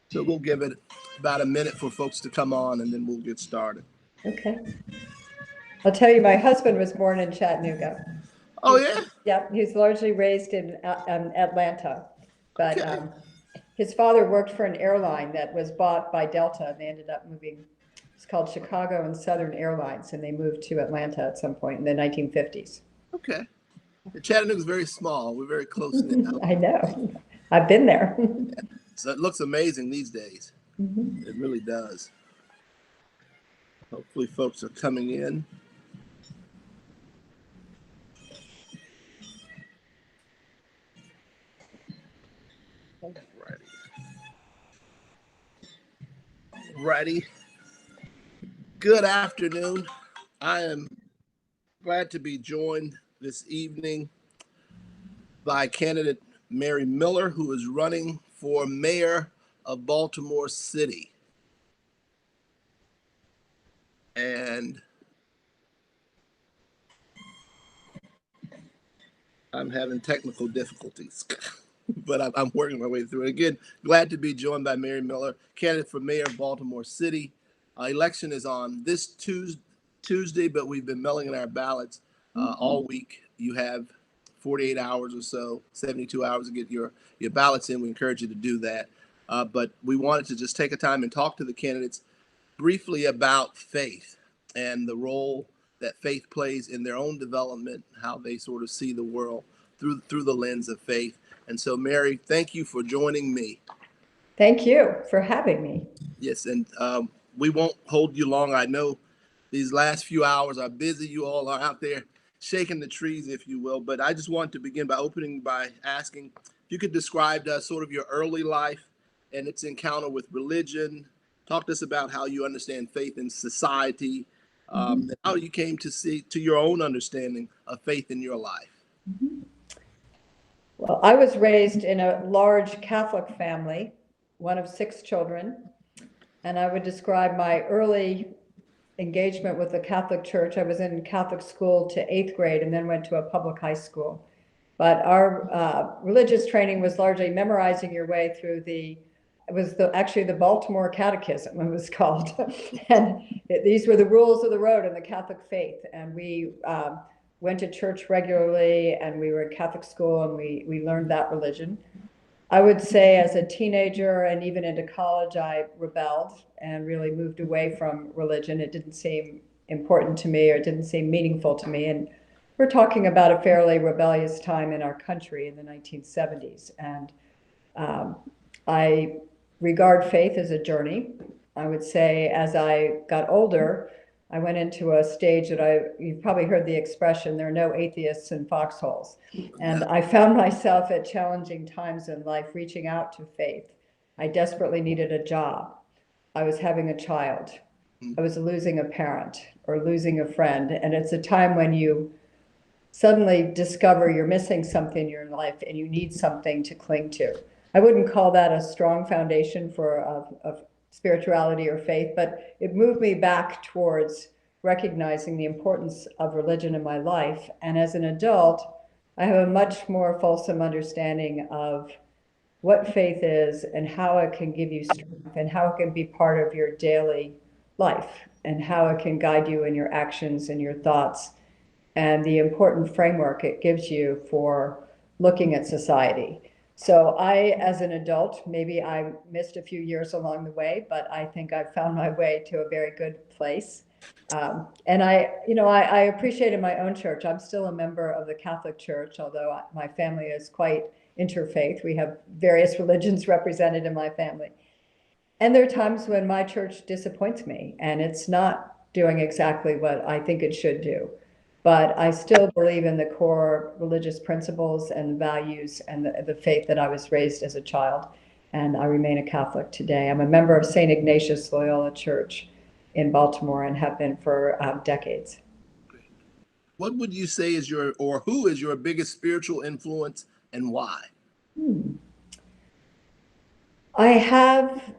So we'll give it about a minute for folks to come on, and then we'll get started. Okay. I'll tell you, my husband was born in Chattanooga. Oh, yeah? Yep, he was largely raised in Atlanta, but Okay. his father worked for an airline that was bought by Delta, and they ended up moving. It's called Chicago and Southern Airlines, and they moved to Atlanta at some point in the 1950s. Okay. Chattanooga's very small. We're very close knit. I know. I've been there. So it looks amazing these days. Mhm. It really does. Hopefully folks are coming in. Alrighty. Good afternoon. I am glad to be joined this evening by candidate Mary Miller, who is running for mayor of Baltimore City. And I'm having technical difficulties, but I'm working my way through it. Again, glad to be joined by Mary Miller, candidate for mayor of Baltimore City. Election is on this Tuesday, but we've been mailing our ballots all week. You have 48 hours or so, 72 hours to get your ballots in. We encourage you to do that. But we wanted to just take a time and talk to the candidates briefly about faith and the role that faith plays in their own development, how they sort of see the world through the lens of faith. And so, Mary, thank you for joining me. Thank you for having me. Yes, and we won't hold you long. I know these last few hours are busy. You all are out there shaking the trees, if you will. But I just want to begin by asking if you could describe sort of your early life and its encounter with religion. Talk to us about how you understand faith in society, and how you came to your own understanding of faith in your life. Well, I was raised in a large Catholic family, one of 6 children, and I would describe my early engagement with the Catholic Church. I was in Catholic school to 8th grade and then went to a public high school. But our religious training was largely memorizing your way through actually the Baltimore Catechism, it was called. And these were the rules of the road in the Catholic faith. And we went to church regularly, and we were at Catholic school, and we learned that religion. I would say as a teenager and even into college, I rebelled and really moved away from religion. It didn't seem important to me, or it didn't seem meaningful to me. And we're talking about a fairly rebellious time in our country in the 1970s. And I regard faith as a journey. I would say as I got older, I went into a stage that you've probably heard the expression, there are no atheists in foxholes. And I found myself at challenging times in life reaching out to faith. I desperately needed a job. I was having a child. I was losing a parent or losing a friend. And it's a time when you suddenly discover you're missing something in your life and you need something to cling to. I wouldn't call that a strong foundation for of spirituality or faith, but it moved me back towards recognizing the importance of religion in my life. And as an adult, I have a much more fulsome understanding of what faith is and how it can give you strength and how it can be part of your daily life and how it can guide you in your actions and your thoughts and the important framework it gives you for looking at society. So as an adult, maybe I missed a few years along the way, but I think I've found my way to a very good place. And I appreciated my own church. I'm still a member of the Catholic Church, although my family is quite interfaith. We have various religions represented in my family. And there are times when my church disappoints me and it's not doing exactly what I think it should do. But I still believe in the core religious principles and values and the faith that I was raised as a child. And I remain a Catholic today. I'm a member of St. Ignatius Loyola Church in Baltimore and have been for decades. What would you say who is your biggest spiritual influence and why? I have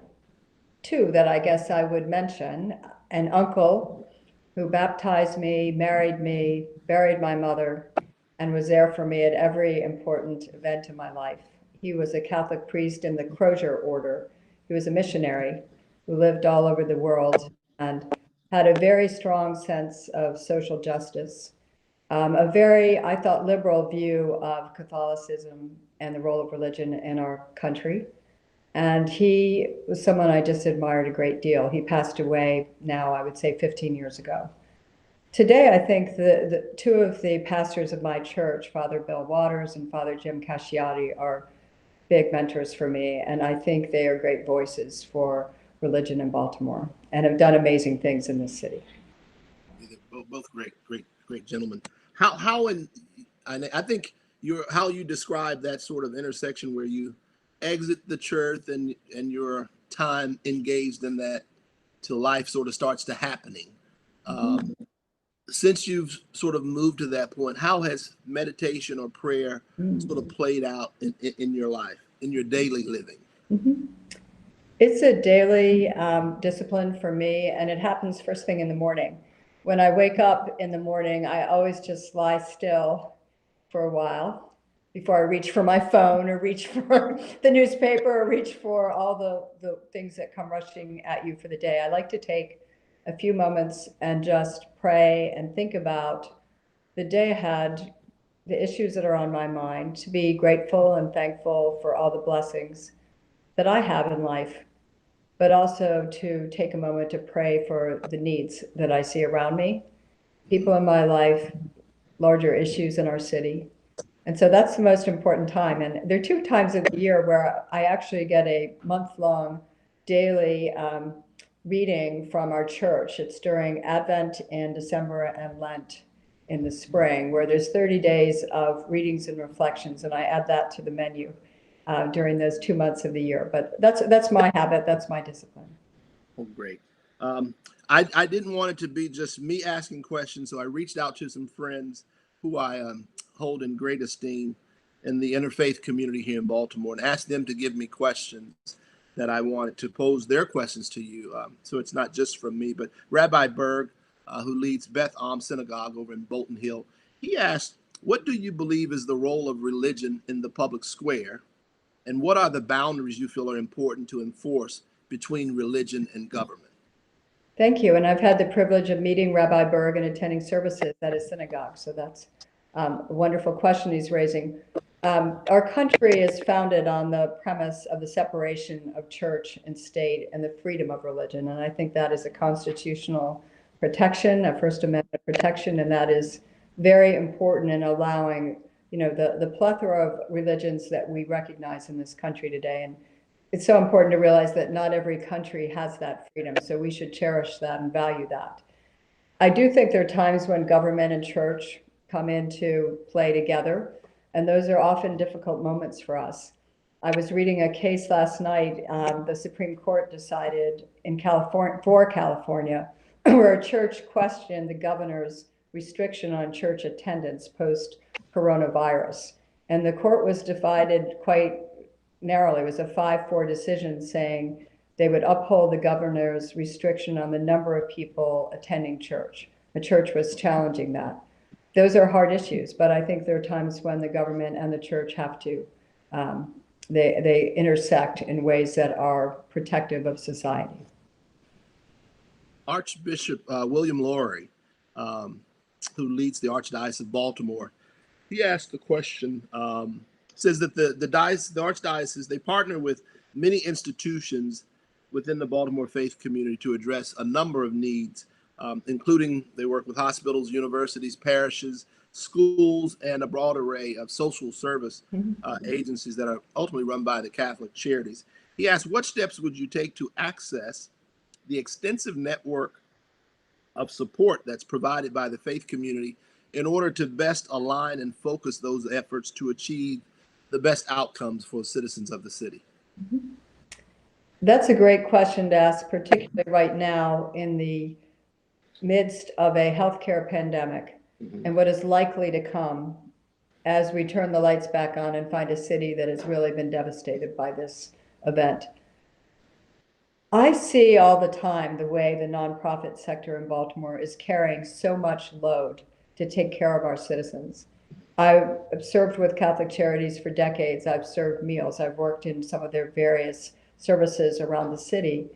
2 that I guess I would mention. An uncle who baptized me, married me, buried my mother, and was there for me at every important event in my life. He was a Catholic priest in the Crozier order. He was a missionary who lived all over the world and had a very strong sense of social justice, a very, I thought, liberal view of Catholicism and the role of religion in our country. And he was someone I just admired a great deal. He passed away now, I would say 15 years ago. Today, I think the two of the pastors of my church, Father Bill Waters and Father Jim Casciati, are big mentors for me. And I think they are great voices for religion in Baltimore and have done amazing things in this city. Both great gentlemen. How and I think how you describe that sort of intersection where you exit the church and your time engaged in that till life sort of starts to happening. Since you've sort of moved to that point, how has meditation or prayer sort of played out in your life, in your daily living? It's a daily discipline for me, and it happens first thing in the morning. When I wake up in the morning, I always just lie still for a while before I reach for my phone or reach for the newspaper or reach for all the things that come rushing at you for the day. I like to take a few moments and just pray and think about the day ahead, the issues that are on my mind, to be grateful and thankful for all the blessings that I have in life, but also to take a moment to pray for the needs that I see around me, people in my life, larger issues in our city. And so that's the most important time. And there are 2 times of the year where I actually get a month-long daily reading from our church. It's during Advent in December and Lent in the spring, where there's 30 days of readings and reflections. And I add that to the menu during those 2 months of the year. But that's my habit. That's my discipline. Oh, great. I didn't want it to be just me asking questions, so I reached out to some friends who I hold in great esteem in the interfaith community here in Baltimore and asked them to give me questions that I wanted to pose their questions to you. So it's not just from me, but Rabbi Berg, who leads Beth Am Synagogue over in Bolton Hill, he asked, what do you believe is the role of religion in the public square? And what are the boundaries you feel are important to enforce between religion and government? Thank you. And I've had the privilege of meeting Rabbi Berg and attending services at his synagogue. So that's a wonderful question he's raising. Our country is founded on the premise of the separation of church and state and the freedom of religion. And I think that is a constitutional protection, a First Amendment protection, and that is very important in allowing, the plethora of religions that we recognize in this country today. And it's so important to realize that not every country has that freedom, so we should cherish that and value that. I do think there are times when government and church come into play together, and those are often difficult moments for us. I was reading a case last night. The Supreme Court decided in California, where a church questioned the governor's restriction on church attendance post-coronavirus. And the court was divided quite narrowly. It was a 5-4 decision saying they would uphold the governor's restriction on the number of people attending church. The church was challenging that. Those are hard issues, but I think there are times when the government and the church have to, they intersect in ways that are protective of society. Archbishop William Laurie, who leads the Archdiocese of Baltimore, he asked the question, says that the Archdiocese, they partner with many institutions within the Baltimore faith community to address a number of needs, including they work with hospitals, universities, parishes, schools, and a broad array of social service agencies that are ultimately run by the Catholic Charities. He asked, what steps would you take to access the extensive network of support that's provided by the faith community in order to best align and focus those efforts to achieve the best outcomes for citizens of the city? That's a great question to ask, particularly right now in the midst of a healthcare pandemic and what is likely to come as we turn the lights back on and find a city that has really been devastated by this event. I see all the time the way the nonprofit sector in Baltimore is carrying so much load to take care of our citizens. I've served with Catholic Charities for decades. I've served meals. I've worked in some of their various services around the city.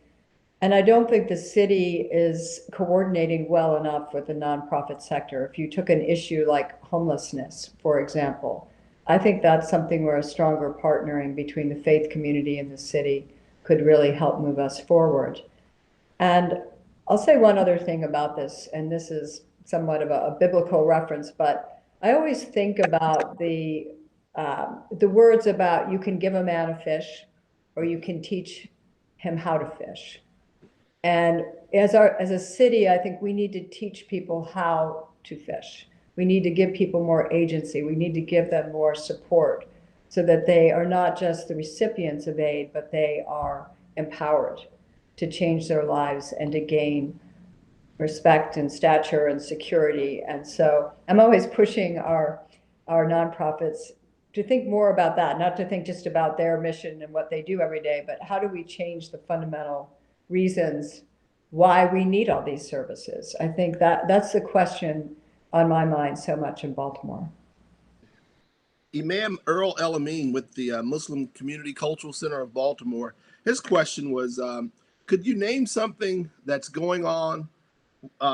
And I don't think the city is coordinating well enough with the nonprofit sector. If you took an issue like homelessness, for example, I think that's something where a stronger partnering between the faith community and the city could really help move us forward. And I'll say one other thing about this, and this is somewhat of a biblical reference, but I always think about the words about you can give a man a fish or you can teach him how to fish. And as a city, I think we need to teach people how to fish. We need to give people more agency. We need to give them more support so that they are not just the recipients of aid, but they are empowered to change their lives and to gain respect and stature and security. And so I'm always pushing our nonprofits to think more about that, not to think just about their mission and what they do every day, but how do we change the fundamental reasons why we need all these services? I think that's the question on my mind so much in Baltimore. Imam Earl El Amin with the Muslim Community Cultural Center of Baltimore. His question was, could you name something that's going on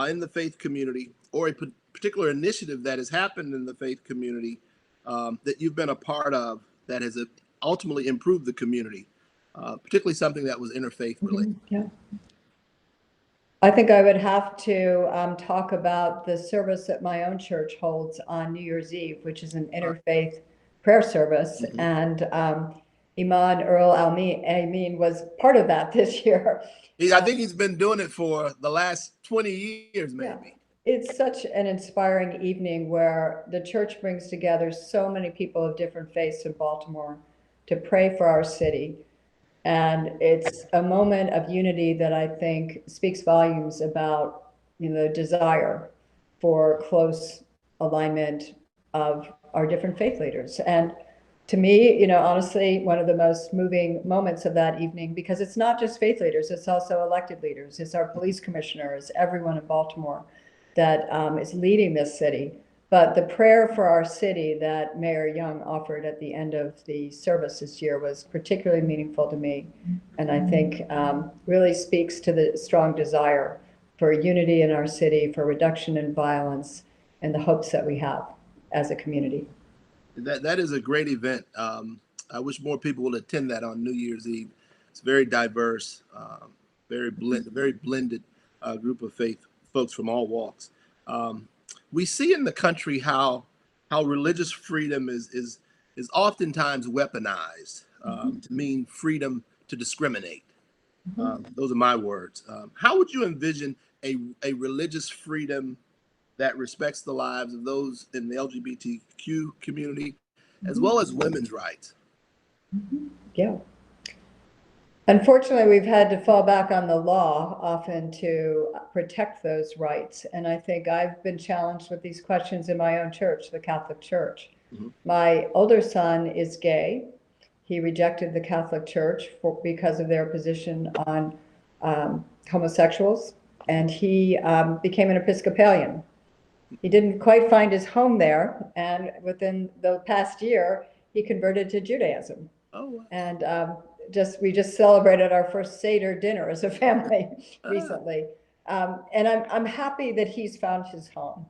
in the faith community, or a particular initiative that has happened in the faith community that you've been a part of that has ultimately improved the community, particularly something that was interfaith related? Yeah. I think I would have to talk about the service that my own church holds on New Year's Eve, which is an interfaith prayer service. Mhm. And Imam Earl Amin was part of that this year. I think he's been doing it for the last 20 years, maybe. Yeah. It's such an inspiring evening where the church brings together so many people of different faiths in Baltimore to pray for our city. And it's a moment of unity that I think speaks volumes about, desire for close alignment of our different faith leaders. And to me, honestly, one of the most moving moments of that evening, because it's not just faith leaders, it's also elected leaders, it's our police commissioners, everyone in Baltimore that is leading this city. But the prayer for our city that Mayor Young offered at the end of the service this year was particularly meaningful to me. And I think really speaks to the strong desire for unity in our city, for reduction in violence, and the hopes that we have as a community. That is a great event. I wish more people would attend that on New Year's Eve. It's very diverse, very blended group of faith folks from all walks. We see in the country how religious freedom is oftentimes weaponized to mean freedom to discriminate. Those are my words. How would you envision a religious freedom that respects the lives of those in the LGBTQ community, as well as women's rights? Yeah. Unfortunately, we've had to fall back on the law often to protect those rights. And I think I've been challenged with these questions in my own church, the Catholic Church. Mm-hmm. My older son is gay. He rejected the Catholic Church because of their position on homosexuals, and he became an Episcopalian. He didn't quite find his home there, and within the past year, he converted to Judaism. Oh, wow. And we just celebrated our first Seder dinner as a family recently. And I'm happy that he's found his home.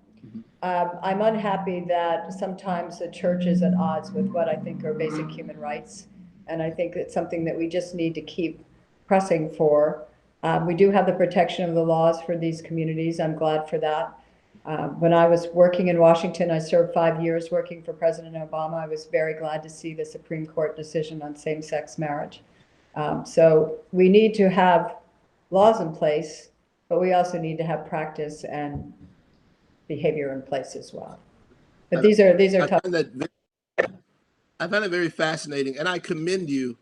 I'm unhappy that sometimes the church is at odds with what I think are basic human rights. And I think it's something that we just need to keep pressing for. We do have the protection of the laws for these communities. I'm glad for that. When I was working in Washington, I served 5 years working for President Obama. I was very glad to see the Supreme Court decision on same-sex marriage. So we need to have laws in place, but we also need to have practice and behavior in place as well. But these are tough. I find it very fascinating, and I commend you,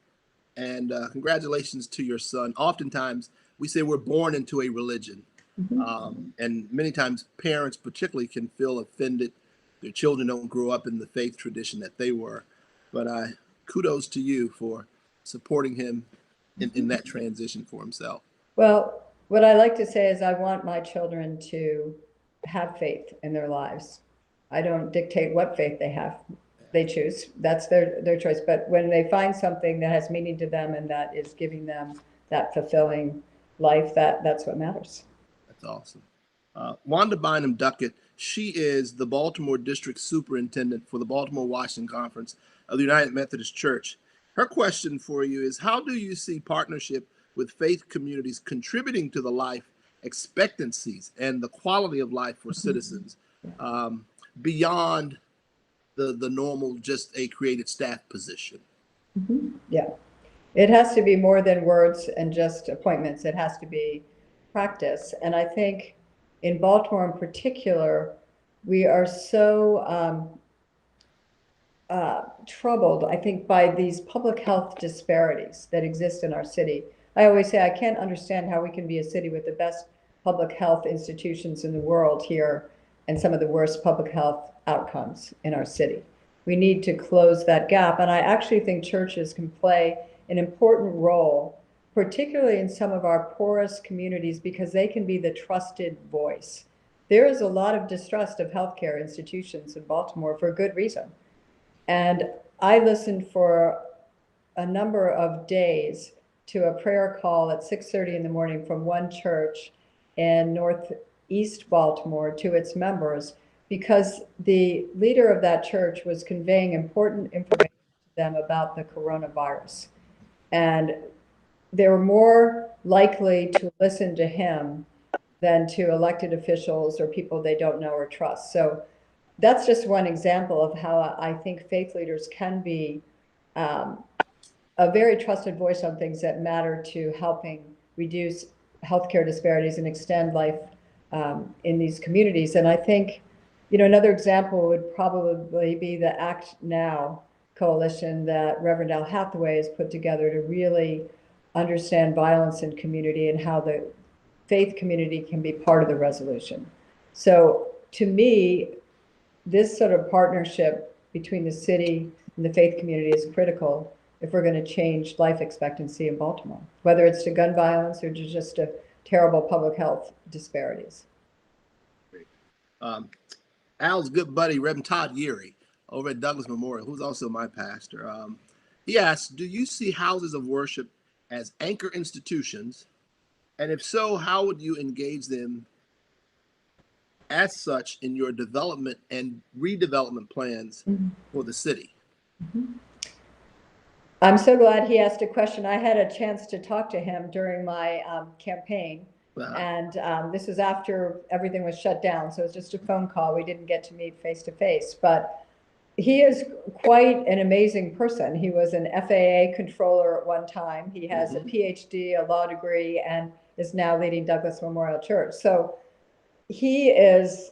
and congratulations to your son. Oftentimes, we say we're born into a religion. Mm-hmm. And many times parents particularly can feel offended. Their children don't grow up in the faith tradition that they were. But kudos to you for supporting him in that transition for himself. Well, what I like to say is I want my children to have faith in their lives. I don't dictate what faith they choose. That's their choice. But when they find something that has meaning to them and that is giving them that fulfilling life, that's what matters. That's awesome. Wanda Bynum Duckett, she is the Baltimore District Superintendent for the Baltimore Washington Conference of the United Methodist Church. Her question for you is, how do you see partnership with faith communities contributing to the life expectancies and the quality of life for citizens um, beyond the normal, just a created staff position? Yeah. It has to be more than words and just appointments. It has to be practice. And I think in Baltimore in particular, we are so troubled, I think, by these public health disparities that exist in our city. I always say I can't understand how we can be a city with the best public health institutions in the world here and some of the worst public health outcomes in our city. We need to close that gap. And I actually think churches can play an important role, particularly in some of our poorest communities, because they can be the trusted voice. There is a lot of distrust of healthcare institutions in Baltimore for good reason. And I listened for a number of days to a prayer call at 6:30 in the morning from one church in Northeast Baltimore to its members, because the leader of that church was conveying important information to them about the coronavirus. And they were more likely to listen to him than to elected officials or people they don't know or trust. So that's just one example of how I think faith leaders can be a very trusted voice on things that matter to helping reduce healthcare disparities and extend life in these communities. And I think, another example would probably be the Act Now coalition that Reverend Al Hathaway has put together to really understand violence in community and how the faith community can be part of the resolution. So to me, this sort of partnership between the city and the faith community is critical if we're going to change life expectancy in Baltimore, whether it's to gun violence or to just to terrible public health disparities. Al's good buddy, Reverend Todd Yeary, over at Douglas Memorial, who's also my pastor, he asked, do you see houses of worship as anchor institutions? And if so, how would you engage them as such in your development and redevelopment plans for the city? I'm so glad he asked a question. I had a chance to talk to him during my campaign. And this was after everything was shut down. So it was just a phone call. We didn't get to meet face to face. But he is quite an amazing person. He was an FAA controller at one time. He has a PhD, a law degree, and is now leading Douglas Memorial Church. So he is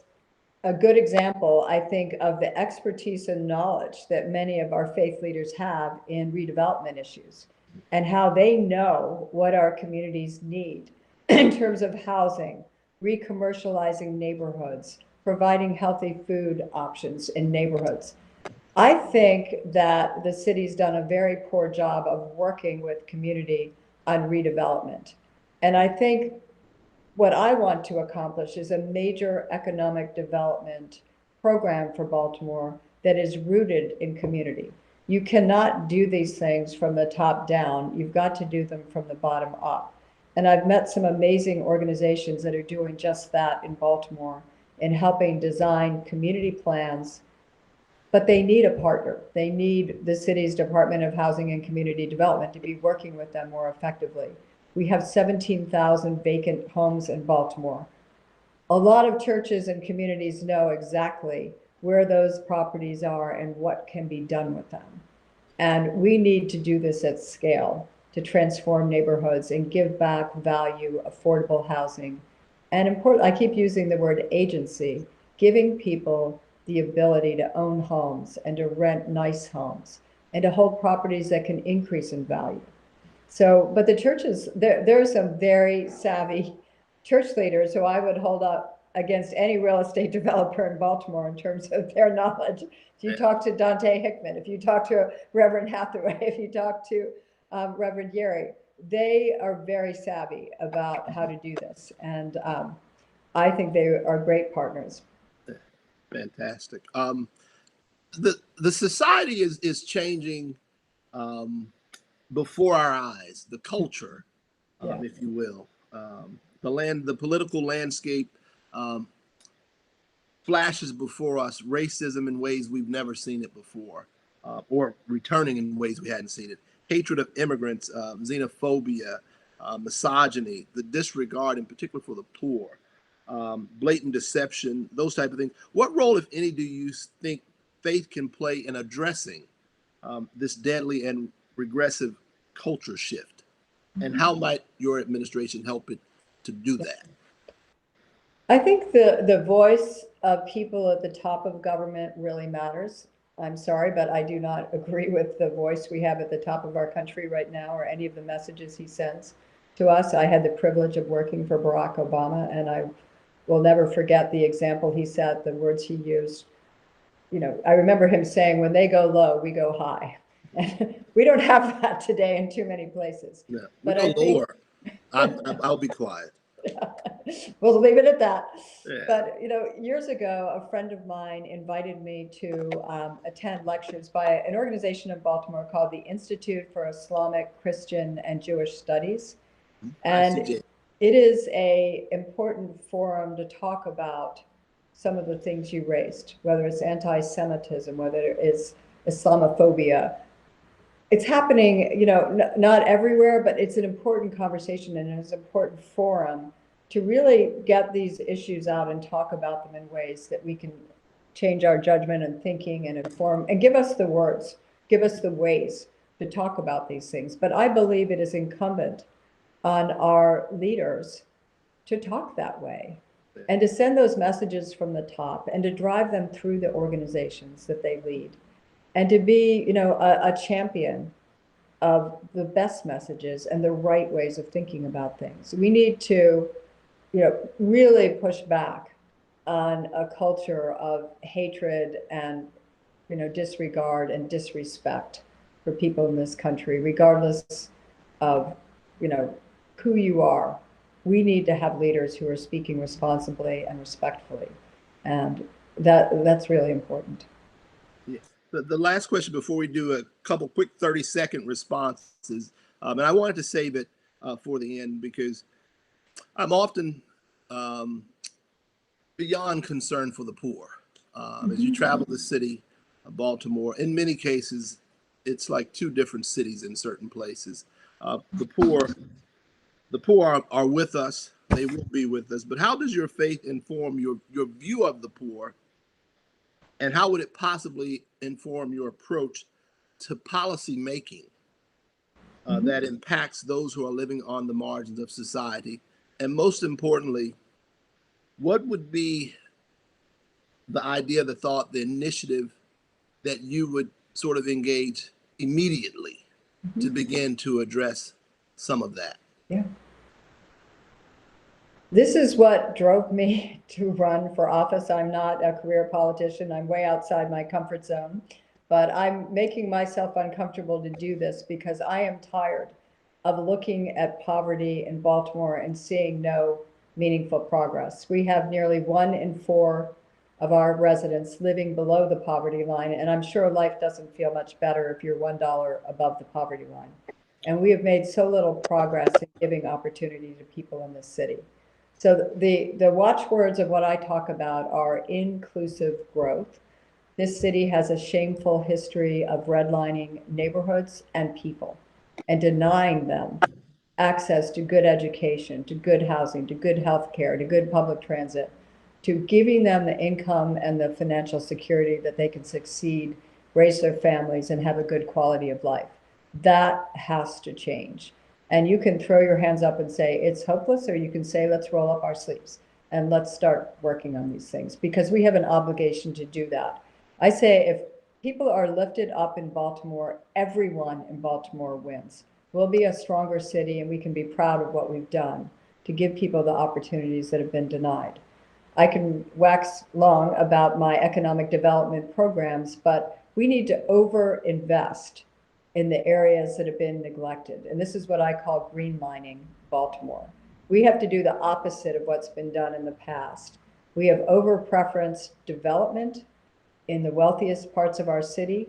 a good example, I think, of the expertise and knowledge that many of our faith leaders have in redevelopment issues and how they know what our communities need in terms of housing, recommercializing neighborhoods, providing healthy food options in neighborhoods. I think that the city's done a very poor job of working with community on redevelopment. And I think what I want to accomplish is a major economic development program for Baltimore that is rooted in community. You cannot do these things from the top down. You've got to do them from the bottom up. And I've met some amazing organizations that are doing just that in Baltimore in helping design community plans, but they need a partner. They need the city's Department of Housing and Community Development to be working with them more effectively. We have 17,000 vacant homes in Baltimore. A lot of churches and communities know exactly where those properties are and what can be done with them. And we need to do this at scale to transform neighborhoods and give back value, affordable housing. And important, I keep using the word agency, giving people the ability to own homes and to rent nice homes and to hold properties that can increase in value. So, but the churches, there are some very savvy church leaders who I would hold up against any real estate developer in Baltimore in terms of their knowledge. If you talk to Dante Hickman, if you talk to Reverend Hathaway, if you talk to Reverend Yeary, they are very savvy about how to do this. And I think they are great partners. Fantastic. The society is changing before our eyes. The culture, Yeah. if you will, the political landscape um, flashes before us racism in ways we've never seen it before, or returning in ways we hadn't seen it. Hatred of immigrants, xenophobia, misogyny, the disregard, in particular for the poor, blatant deception, those type of things. What role, if any, do you think faith can play in addressing this deadly and regressive culture shift? And how might your administration help it to do that? I think the voice of people at the top of government really matters. I'm sorry, but I do not agree with the voice we have at the top of our country right now or any of the messages he sends to us. I had the privilege of working for Barack Obama, and I will never forget the example he set, the words he used. You know, I remember him saying, when they go low, we go high. And we don't have that today in too many places. Yeah, we But go I think lower. I'll be quiet. we'll leave it at that. Yeah. But you know, years ago, a friend of mine invited me to attend lectures by an organization in Baltimore called the Institute for Islamic, Christian, and Jewish Studies, and ICJ. it is a important forum to talk about some of the things you raised, whether it's anti-Semitism, whether it is Islamophobia. It's happening, you know, not everywhere, but it's an important conversation and it's an important forum to really get these issues out and talk about them in ways that we can change our judgment and thinking and inform and give us the words, give us the ways to talk about these things. But I believe it is incumbent on our leaders to talk that way and to send those messages from the top and to drive them through the organizations that they lead and to be, you know, a champion of the best messages and the right ways of thinking about things. We need to, you know, really push back on a culture of hatred and, you know, disregard and disrespect for people in this country, regardless of, you know, who you are. We need to have leaders who are speaking responsibly and respectfully, and that's really important. Yeah. The last question before we do a couple quick 30-second responses, and I wanted to save it for the end because I'm often um, beyond concerned for the poor. As you travel the city of Baltimore, in many cases, it's like two different cities in certain places. The poor, are with us. They will be with us. But how does your faith inform your view of the poor, and how would it possibly inform your approach to policy making that impacts those who are living on the margins of society? And most importantly, what would be the idea, the thought, the initiative that you would sort of engage immediately to begin to address some of that? Yeah. This is what drove me to run for office. I'm not a career politician. I'm way outside my comfort zone, but I'm making myself uncomfortable to do this because I am tired of looking at poverty in Baltimore and seeing no meaningful progress. We have nearly 1 in 4 of our residents living below the poverty line, and I'm sure life doesn't feel much better if you're $1 above the poverty line. And we have made so little progress in giving opportunity to people in this city. So the watchwords of what I talk about are inclusive growth. This city has a shameful history of redlining neighborhoods and people and denying them access to good education, to good housing, to good health care, to good public transit, to giving them the income and the financial security that they can succeed, raise their families, and have a good quality of life. That has to change. And you can throw your hands up and say it's hopeless, or you can say let's roll up our sleeves and let's start working on these things because we have an obligation to do that. I say if people are lifted up in Baltimore, everyone in Baltimore wins. We'll be a stronger city and we can be proud of what we've done to give people the opportunities that have been denied. I can wax long about my economic development programs, but we need to over-invest in the areas that have been neglected. And this is what I call greenlining Baltimore. We have to do the opposite of what's been done in the past. We have over-preferenced development in the wealthiest parts of our city.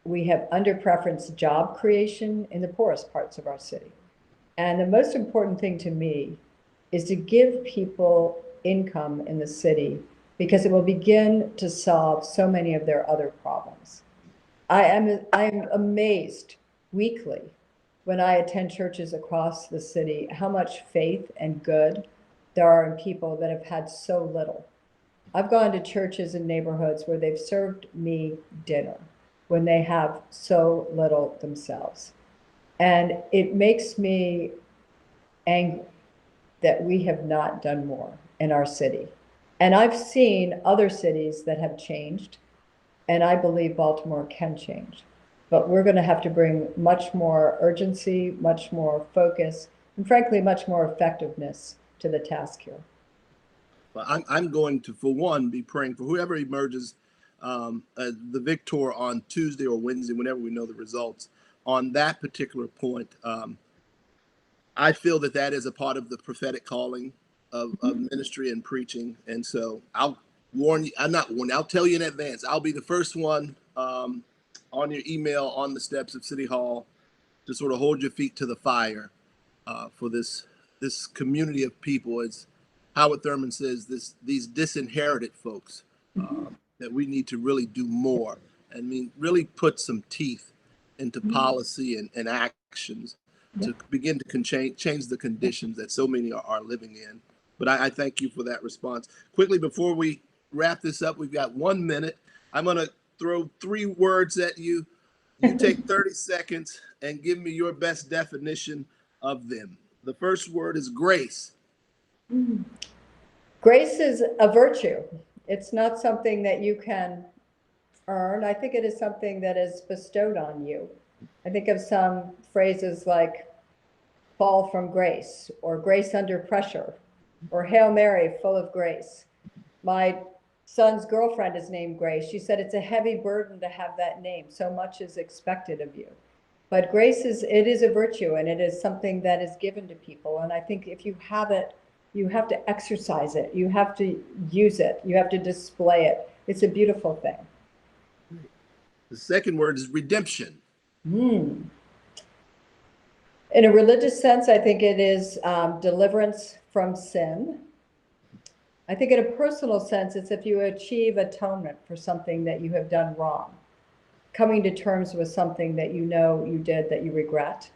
We have under-preferenced job creation in the poorest parts of our city. And the most important thing to me is to give people income in the city because it will begin to solve so many of their other problems. I'm amazed weekly when I attend churches across the city, how much faith and good there are in people that have had so little. I've gone to churches in neighborhoods where they've served me dinner when they have so little themselves. And it makes me angry that we have not done more in our city. And I've seen other cities that have changed, and I believe Baltimore can change. But we're going to have to bring much more urgency, much more focus, and frankly, much more effectiveness to the task here. Well, I'm going to, for one, be praying for whoever emerges the victor on Tuesday or Wednesday, whenever we know the results. On that particular point, I feel that that is a part of the prophetic calling of ministry and preaching. And so I'll warn you, I'm not warning, I'll tell you in advance. I'll be the first one on your email on the steps of City Hall to sort of hold your feet to the fire for this community of people. It's Howard Thurman says these disinherited folks that we need to really do more. I mean, really put some teeth into policy and actions to begin to change the conditions that so many are living in. But I thank you for that response. Quickly, before we wrap this up, we've got 1 minute. I'm going to throw 3 words at you. You take 30 seconds and give me your best definition of them. The first word is grace. Grace is a virtue. It's not something that you can earn. I think it is something that is bestowed on you. I think of some phrases like fall from grace, or grace under pressure, or Hail Mary, full of grace. My son's girlfriend is named Grace. She said it's a heavy burden to have that name. So much is expected of you. But grace it is a virtue, and it is something that is given to people. And I think if you have it, you have to exercise it. You have to use it. You have to display it. It's a beautiful thing. The second word is redemption. In a religious sense, I think it is deliverance from sin. I think in a personal sense, it's if you achieve atonement for something that you have done wrong, coming to terms with something that you know you did that you regret.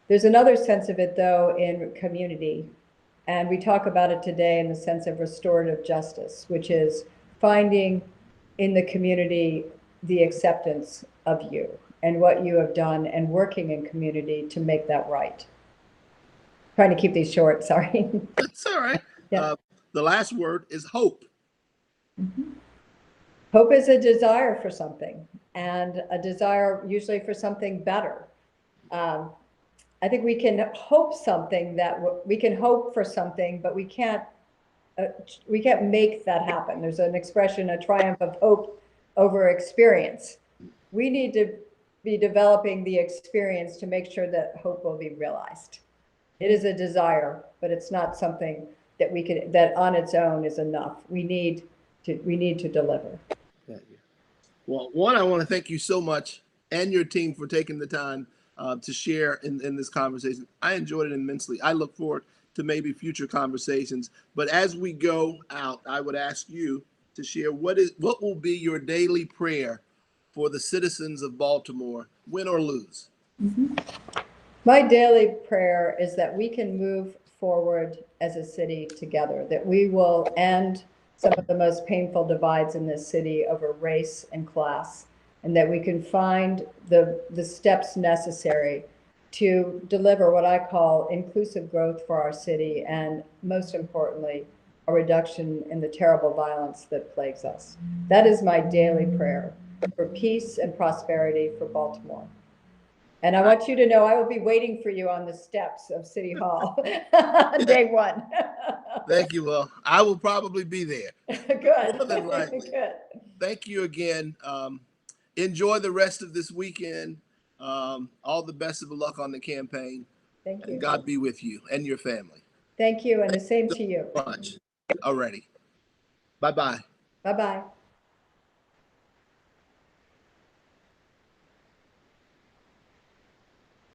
There's another sense of it, though, in community. And we talk about it today in the sense of restorative justice, which is finding in the community the acceptance of you and what you have done, and working in community to make that right. Trying to keep these short, sorry. That's all right. Yeah. The last word is hope. Hope is a desire for something, and a desire usually for something better. I think we can hope something that we can hope for something, but we can't make that happen. There's an expression, a triumph of hope over experience. We need to be developing the experience to make sure that hope will be realized. It is a desire, but it's not something that that on its own is enough. We need to deliver. Well, one, I want to thank you so much and your team for taking the time to share in this conversation. I enjoyed it immensely. I look forward to maybe future conversations. But as we go out, I would ask you to share what will be your daily prayer for the citizens of Baltimore, win or lose. My daily prayer is that we can move forward as a city together, that we will end some of the most painful divides in this city over race and class, and that we can find the steps necessary to deliver what I call inclusive growth for our city, and most importantly, a reduction in the terrible violence that plagues us. That is my daily prayer for peace and prosperity for Baltimore. And I want you to know I will be waiting for you on the steps of City Hall, day one. Thank you. Well, I will probably be there. Good. More than likely. Good. Thank you again. Enjoy the rest of this weekend. All the best of luck on the campaign. Thank you. And God be with you and your family. Thank you, and the same to you. Much. Alrighty. Bye-bye. Bye-bye.